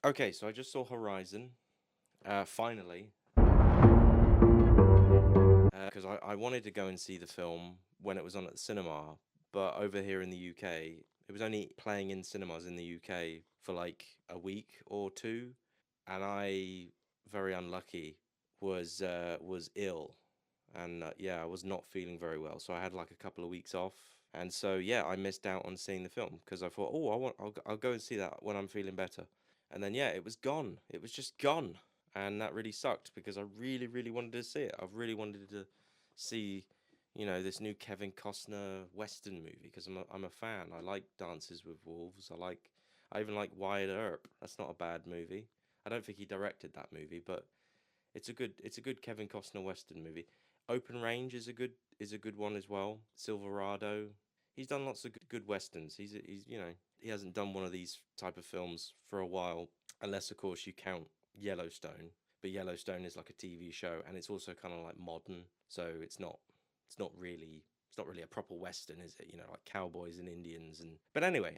Okay, so I just saw Horizon, finally, because I wanted to go and see the film when it was on at the cinema, but over here in the UK, it was only playing in cinemas in the UK for like a week or two, and I, very unlucky, was ill, and yeah, I was not feeling very well, so I had like a couple of weeks off, and so yeah, I missed out on seeing the film because I thought, oh, I'll go and see that when I'm feeling better, and then yeah, it was gone. It was just gone, and that really sucked because I really, really wanted to see it. I really wanted to see, this new Kevin Costner Western movie because I'm a fan. I like Dances with Wolves. I even like Wyatt Earp. That's not a bad movie. I don't think he directed that movie, but it's a good Kevin Costner Western movie. Open Range is a good one as well. Silverado. He's done lots of good westerns. He hasn't done one of these type of films for a while, unless of course you count Yellowstone. But Yellowstone is like a TV show, and it's also kind of like modern, so it's not really a proper western, is it? Like cowboys and Indians and. But anyway,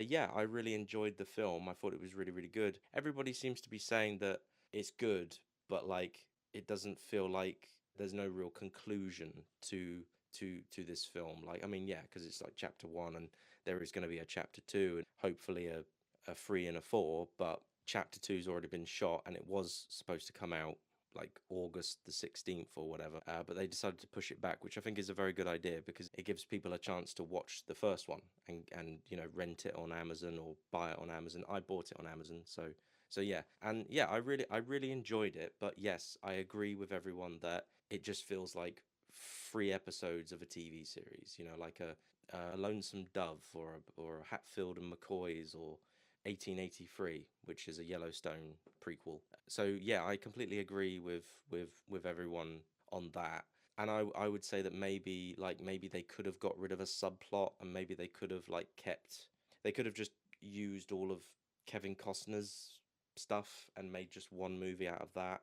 yeah, I really enjoyed the film. I thought it was really, really good. Everybody seems to be saying that it's good, but like it doesn't feel like there's no real conclusion to to this film. Like, I mean, yeah, because it's like chapter one, and there is going to be a chapter two, and hopefully a three and a four. But chapter two's already been shot, and it was supposed to come out like August the 16th or whatever. But they decided to push it back, which I think is a very good idea because it gives people a chance to watch the first one and rent it on Amazon or buy it on Amazon. I bought it on Amazon, so yeah, and yeah, I really enjoyed it. But yes, I agree with everyone that it just feels like three episodes of a TV series. Like a Lonesome Dove or a Hatfield and McCoys or 1883, which is a Yellowstone prequel. So yeah, I completely agree with everyone on that. And I would say that maybe they could have got rid of a subplot, and maybe they could have just used all of Kevin Costner's stuff and made just one movie out of that,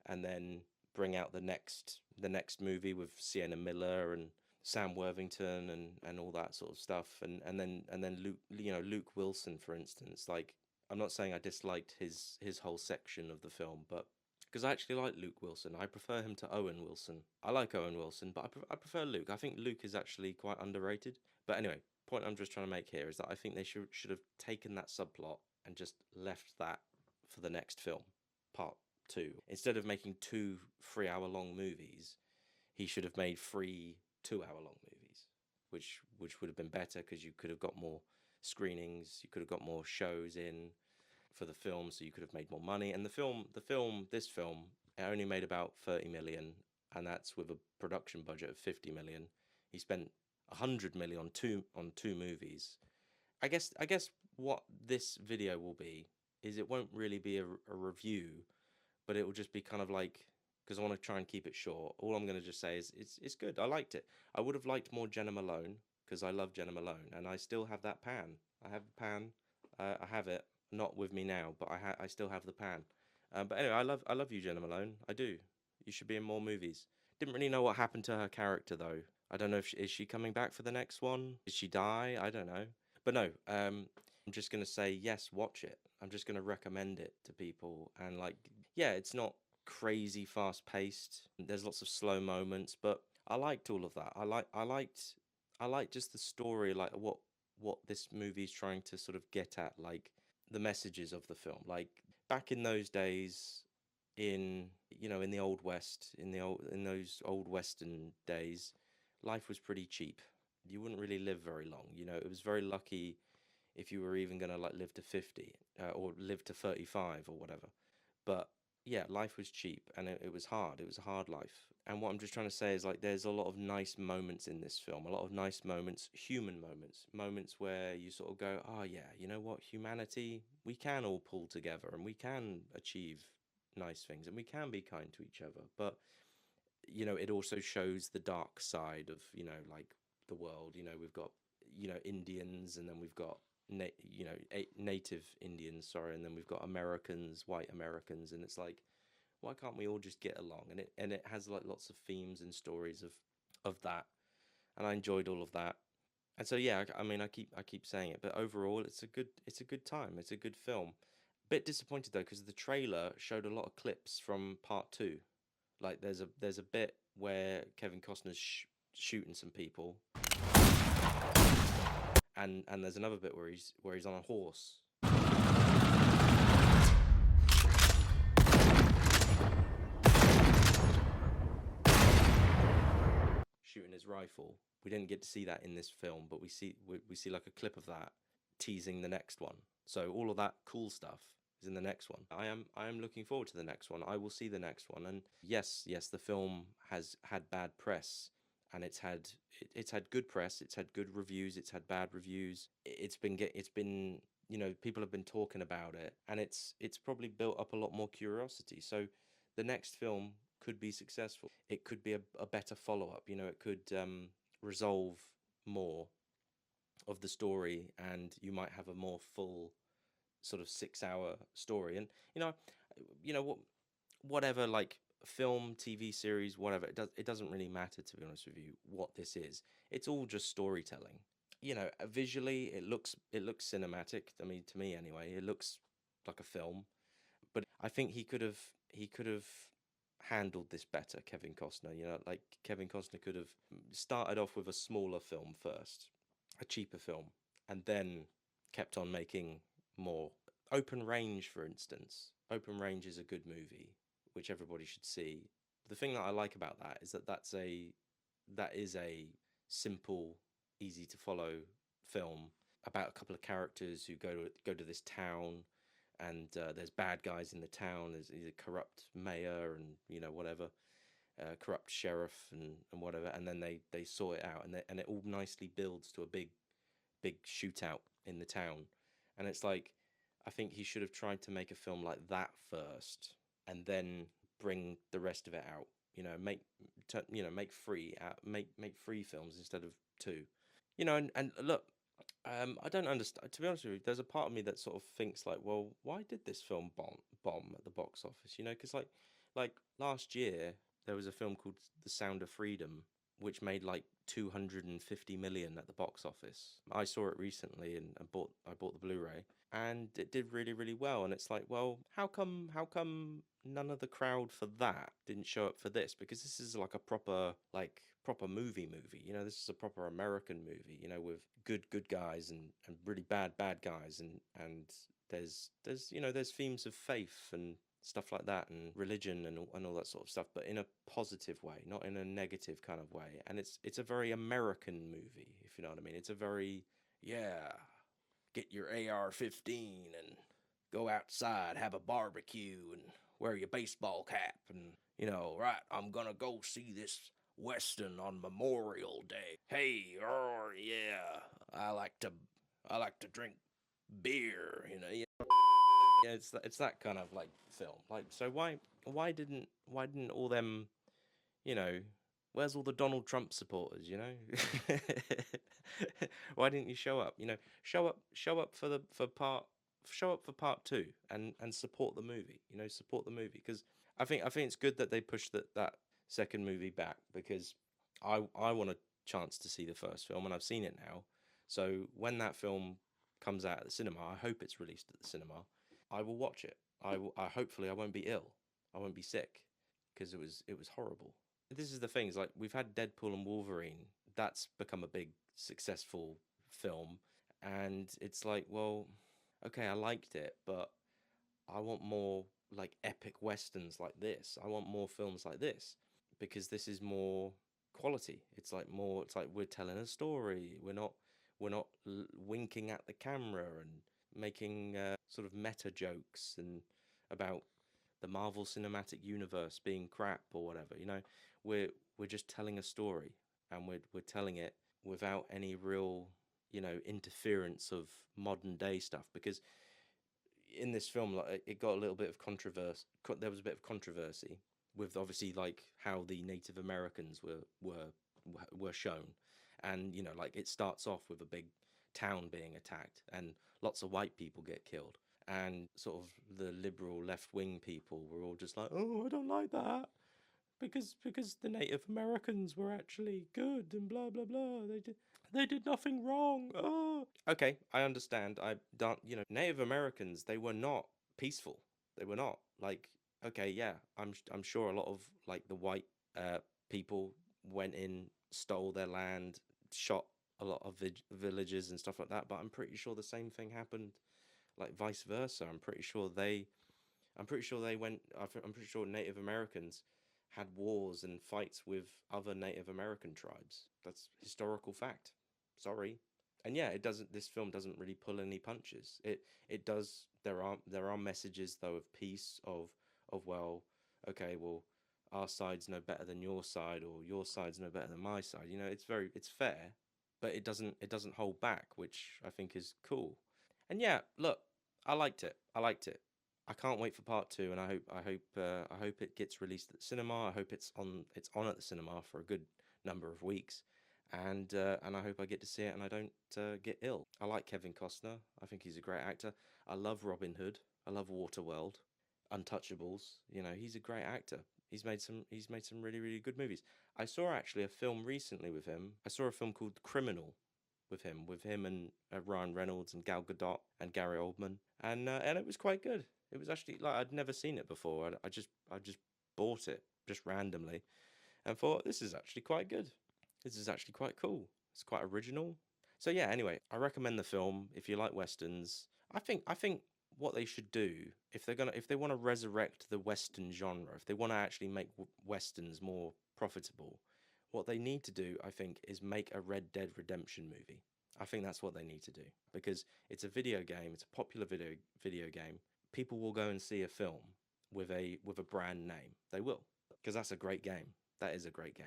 and then bring out the next movie with Sienna Miller and Sam Worthington and all that sort of stuff, and then Luke Wilson, for instance. Like, I'm not saying I disliked his whole section of the film, but because I actually like Luke Wilson, I prefer him to Owen Wilson. I like Owen Wilson, but I prefer Luke. I think Luke is actually quite underrated. But anyway, point I'm just trying to make here is that I think they should have taken that subplot and just left that for the next film, part two. Instead of making two 3 hour long movies, he should have made three 2 hour long movies, which would have been better because you could have got more screenings, you could have got more shows in for the film, so you could have made more money. And this film, it only made about 30 million, and that's with a production budget of 50 million. He spent 100 million on two movies. I guess what this video will be is it won't really be a review, but it will just be kind of like, because I want to try and keep it short. All I'm going to just say is it's good. I liked it. I would have liked more Jenna Malone because I love Jenna Malone, and I still have that pan. I have the pan. I have it not with me now, but I still have the pan. But anyway, I love you, Jenna Malone. I do. You should be in more movies. Didn't really know what happened to her character though. I don't know if is she coming back for the next one? Did she die? I don't know. But no, I'm just gonna say yes, watch it. I'm just gonna recommend it to people, and like, yeah, it's not crazy fast paced. There's lots of slow moments, but I liked all of that. I liked just the story, like what this movie is trying to sort of get at, like the messages of the film. Like back in those days, in the old west, in those old western days, life was pretty cheap. You wouldn't really live very long. It was very lucky if you were even going to like live to 50, or live to 35 or whatever. But yeah, life was cheap, and it was hard. It was a hard life. And what I'm just trying to say is like there's a lot of nice moments in this film, a lot of nice moments, human moments, moments where you sort of go, oh yeah, you know what, humanity, we can all pull together and we can achieve nice things and we can be kind to each other. But it also shows the dark side of, like the world. We've got, Indians, and then we've got native Indians, sorry, and then we've got Americans, white Americans, and it's like, why can't we all just get along? And it has like lots of themes and stories of that, and I enjoyed all of that. And so yeah, I mean, I keep saying it, but overall, it's a good time. It's a good film, Bit disappointed though because the trailer showed a lot of clips from part two. Like there's a bit where Kevin Costner's shooting some people, and there's another bit where he's on a horse shooting his rifle. We didn't get to see that in this film, but we see like a clip of that teasing the next one. So all of that cool stuff is in the next one. I am looking forward to the next one. I will see the next one. And yes, the film has had bad press, and it's had good press, it's had good reviews, it's had bad reviews. It's been people have been talking about it, and it's probably built up a lot more curiosity. So the next film could be successful. It could be a better follow up. It could resolve more of the story, and you might have a more full sort of 6 hour story. And what whatever like film, TV series, whatever it doesn't really matter, to be honest with you, what this is. It's all just storytelling. Visually it looks cinematic. I mean, to me anyway, it looks like a film. But I think he could have handled this better, Kevin Costner. Like Kevin Costner could have started off with a smaller film first, a cheaper film, and then kept on making more. Open Range, for instance. Open Range is a good movie, which everybody should see. The thing that I like about that is that is a simple, easy to follow film about a couple of characters who go to this town, and there's bad guys in the town. There's a corrupt mayor, and whatever, corrupt sheriff, and whatever, and then they sort it out, and it all nicely builds to a big shootout in the town. And it's like, I think he should have tried to make a film like that first, and then bring the rest of it out. Make make free films instead of two. And look, I don't understand. To be honest with you, there's a part of me that sort of thinks like, well, why did this film bomb at the box office? Because like last year there was a film called The Sound of Freedom, which made like 250 million at the box office. I saw it recently, and I bought the Blu-ray, and it did really really well. And it's like, well, how come none of the crowd for that didn't show up for this? Because this is like a proper movie. This is a proper American movie, with good guys, and really bad guys, and there's themes of faith and stuff like that, and religion, and all that sort of stuff, but in a positive way, not in a negative kind of way. And it's a very American movie, if you know what I mean. It's a very, yeah, get your AR-15 and go outside, have a barbecue, and wear your baseball cap, and right, I'm gonna go see this Western on Memorial Day. Hey, oh yeah, I like to I like to drink beer. Yeah, it's that kind of like film. Like, so why didn't all them, you know, where's all the Donald Trump supporters? Why didn't you show up? Show up show up for part two, and support the movie. Support the movie, because I think it's good that they pushed that second movie back, because I want a chance to see the first film, and I've seen it now. So when that film comes out at the cinema, I hope it's released at the cinema. I will watch it. Hopefully I won't be ill. I won't be sick, because it was horrible. This is the thing. Is like, we've had Deadpool and Wolverine. That's become a big successful film, and it's like, well, okay, I liked it, but I want more like epic westerns like this. I want more films like this, because this is more quality. It's like more. It's like we're telling a story. We're not winking at the camera and making sort of meta jokes and about the Marvel Cinematic Universe being crap or whatever. We're just telling a story, and we're telling it without any real interference of modern day stuff. Because in this film, like, it got a little bit of controversy. There was a bit of controversy with, obviously, like how the Native Americans were shown, and like, it starts off with a big town being attacked, and lots of white people get killed, and sort of the liberal left wing people were all just like, oh, I don't like that, because the Native Americans were actually good, and blah blah blah. They did nothing wrong. Oh, okay, I understand. I don't. Native Americans, they were not peaceful. They were not. Like, okay, yeah, I'm sure a lot of like the white people went in, stole their land, shot a lot of villages and stuff like that. But I'm pretty sure the same thing happened, like vice versa. I'm pretty sure they went. I'm pretty sure Native Americans had wars and fights with other Native American tribes. That's historical fact. Sorry. And yeah, it doesn't. This film doesn't really pull any punches. It does. There are messages though of peace, of well, okay, well, our side's no better than your side, or your side's no better than my side. You know, it's fair, but it doesn't hold back, which I think is cool. And yeah, look, I liked it. I liked it. I can't wait for part two, and I hope it gets released at the cinema. I hope it's on at the cinema for a good number of weeks, and I hope I get to see it and I don't get ill. I like Kevin Costner. I think he's a great actor. I love Robin Hood. I love Waterworld, Untouchables. You know, he's a great actor. He's made some really really good movies. I saw actually a film recently with him. I saw a film called Criminal with him and Ryan Reynolds and Gal Gadot and Gary Oldman, and it was quite good. It was actually like I'd never seen it before. I just bought it just randomly and thought this is actually quite good. This is actually quite cool. It's quite original. So yeah, anyway, I recommend the film if you like westerns. I think what they should do if they want to resurrect the western genre, if they want to actually make westerns more profitable, what they need to do, I think, is make a Red Dead Redemption movie. I think that's what they need to do because it's a video game, it's a popular video game. People will go and see a film with a brand name. They will because that's a great game. That is a great game.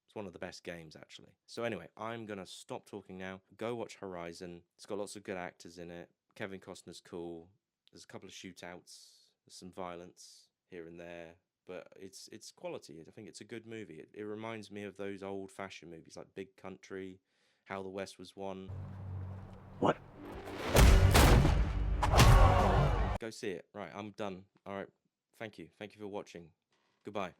It's one of the best games actually. So anyway, I'm gonna stop talking now. Go watch Horizon. It's got lots of good actors in it. Kevin Costner's cool. There's a couple of shootouts. There's some violence here and there, but it's quality. I think it's a good movie. It reminds me of those old fashioned movies like Big Country, How the West Was Won. What? Go see it. Right, I'm done. All right. Thank you. Thank you for watching. Goodbye.